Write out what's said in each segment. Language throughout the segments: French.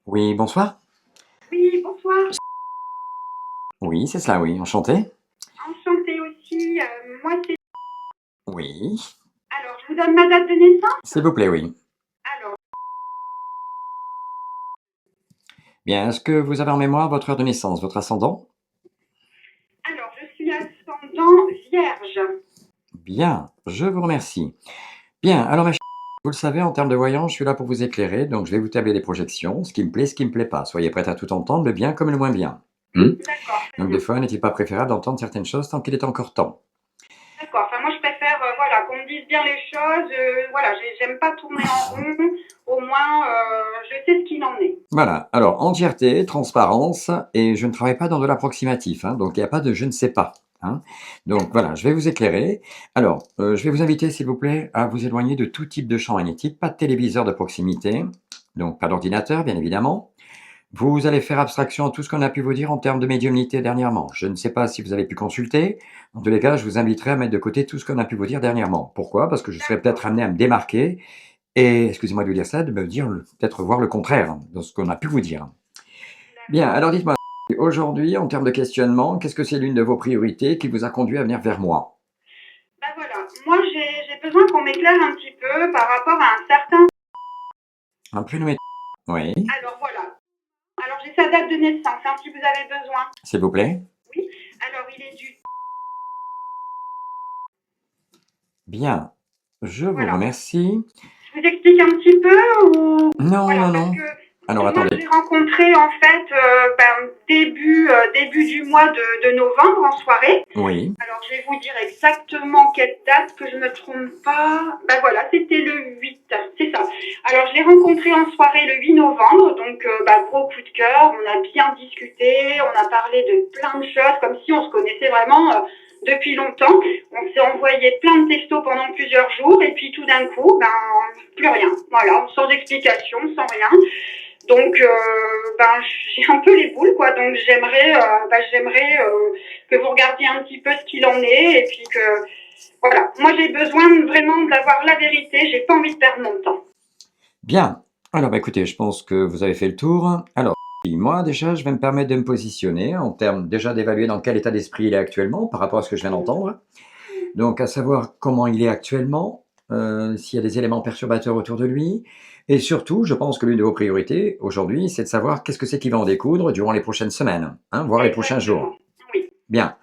Oui, bonsoir. Oui, bonsoir. Oui, c'est cela, oui, enchanté. Enchantée aussi. Moi, c'est. Oui, Alors, je vous donne ma date de naissance. s'il vous plaît, oui. Alors, Bien, est-ce que vous avez en mémoire votre heure de naissance, votre ascendant? je suis ascendant vierge. Bien, je vous remercie. Bien, alors ma chère, vous le savez, en termes de voyance, je suis là pour vous éclairer, donc je vais vous tabler des projections, ce qui me plaît pas. Soyez prête à tout entendre, le bien comme le moins bien. D'accord, très Donc des bien. fois, n'est-il pas préférable d'entendre certaines choses tant qu'il est encore temps? D'accord. Enfin, moi, je préfère, voilà, qu'on me dise bien les choses. Voilà, j'aime pas tourner en rond. Au moins, je sais ce qu'il en est. Voilà, alors entièreté, transparence, et je ne travaille pas dans de l'approximatif, hein, donc il n'y a pas de je ne sais pas. Hein. Donc D'accord. voilà, je vais vous éclairer. Alors, je vais vous inviter, s'il vous plaît, à vous éloigner de tout type de champ magnétique, pas de téléviseur de proximité, donc pas d'ordinateur, bien évidemment. Vous allez faire abstraction à tout ce qu'on a pu vous dire en termes de médiumnité dernièrement. Je ne sais pas si vous avez pu consulter. En tous les cas, je vous inviterai à mettre de côté tout ce qu'on a pu vous dire dernièrement. Pourquoi? Parce que je serais D'accord. peut-être amené à me démarquer et, excusez-moi de vous dire ça, de me dire, peut-être voir le contraire de ce qu'on a pu vous dire. Bien, D'accord. alors dites-moi, aujourd'hui, en termes de questionnement, qu'est-ce que c'est l'une de vos priorités qui vous a conduit à venir vers moi? Ben voilà. Moi, j'ai besoin qu'on m'éclaire un petit peu par rapport à un certain. Un prénom. Oui, Alors, voilà. Alors, j'ai sa date de naissance, hein, si vous avez besoin. s'il vous plaît. Oui. Alors, il est du. Bien, je vous Voilà. remercie. Je vous explique un petit peu ou Non, voilà non, parce non. que Alors moi je attendez. l'ai rencontré en fait début du mois de novembre en soirée. Oui, Alors je vais vous dire exactement quelle date que je ne me trompe pas. Ben voilà, c'était le 8, c'est ça. Alors je l'ai rencontré en soirée le 8 novembre, donc gros coup de cœur, on a bien discuté, on a parlé de plein de choses comme si on se connaissait vraiment depuis longtemps. On s'est envoyé plein de textos pendant plusieurs jours et puis tout d'un coup, plus rien. Voilà, sans explication, sans rien. Donc, j'ai un peu les boules, quoi. Donc, j'aimerais que vous regardiez un petit peu ce qu'il en est et puis que, voilà. Moi, j'ai besoin vraiment d'avoir la vérité. J'ai pas envie de perdre mon temps. bien. Alors, bah, écoutez, je pense que vous avez fait le tour. Alors, moi, déjà, je vais me permettre de me positionner en termes déjà d'évaluer dans quel état d'esprit il est actuellement par rapport à ce que je viens d'entendre. Donc, à savoir comment il est actuellement, s'il y a des éléments perturbateurs autour de lui. Et surtout, je pense que l'une de vos priorités aujourd'hui, c'est de savoir qu'est-ce que c'est qui va en découdre durant les prochaines semaines, hein, voire les prochains jours. Exactement. Oui. Bien.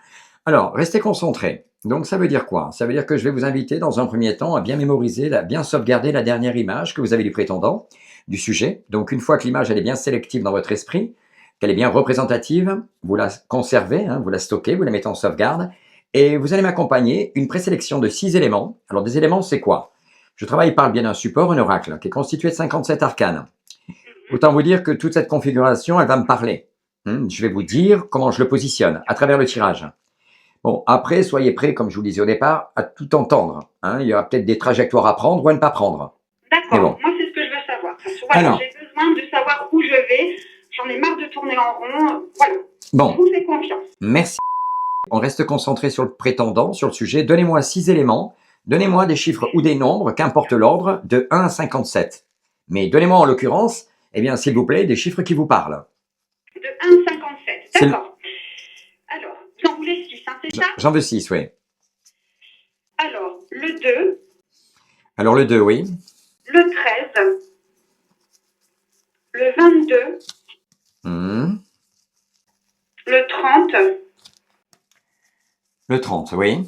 Alors, restez concentrés. Donc, ça veut dire quoi? Ça veut dire que je vais vous inviter, dans un premier temps, à bien mémoriser, à bien sauvegarder la dernière image que vous avez du prétendant, du sujet. Donc, une fois que l'image elle est bien sélective dans votre esprit, qu'elle est bien représentative, vous la conservez, hein, vous la stockez, vous la mettez en sauvegarde, et vous allez m'accompagner une présélection de 6 éléments. Alors, des éléments, c'est quoi? Je travaille par le biais d'un support, un oracle, qui est constitué de 57 arcanes. Autant vous dire que toute cette configuration, elle va me parler. Je vais vous dire comment je le positionne à travers le tirage. Bon, après, soyez prêts, comme je vous le disais au départ, à tout entendre. Hein. Il y aura peut-être des trajectoires à prendre ou à ne pas prendre. Mais D'accord. bon. Moi, c'est ce que je veux savoir. Parce que voilà, Alors, j'ai besoin de savoir où je vais. J'en ai marre de tourner en rond. Voilà. Je bon, vous fais confiance. merci. On reste concentré sur le prétendant, sur le sujet. Donnez-moi 6 éléments. Donnez-moi des chiffres ou des nombres, qu'importe l'ordre, de 1 à 57. Mais donnez-moi en l'occurrence, eh bien, s'il vous plaît, des chiffres qui vous parlent. De 1,57. C'est le- D'accord. Alors, vous en voulez 6, hein, c'est ça? J'en veux 6, oui. Alors, le 2, Alors le 2, oui. le 13, le 22, Hmm. le 30, Le 30, oui.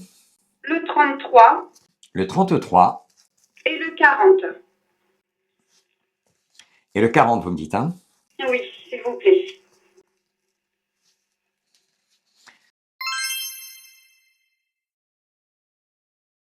le 33 Le 33 et le 40. et le 40, vous me dites, hein? Oui, s'il vous plaît.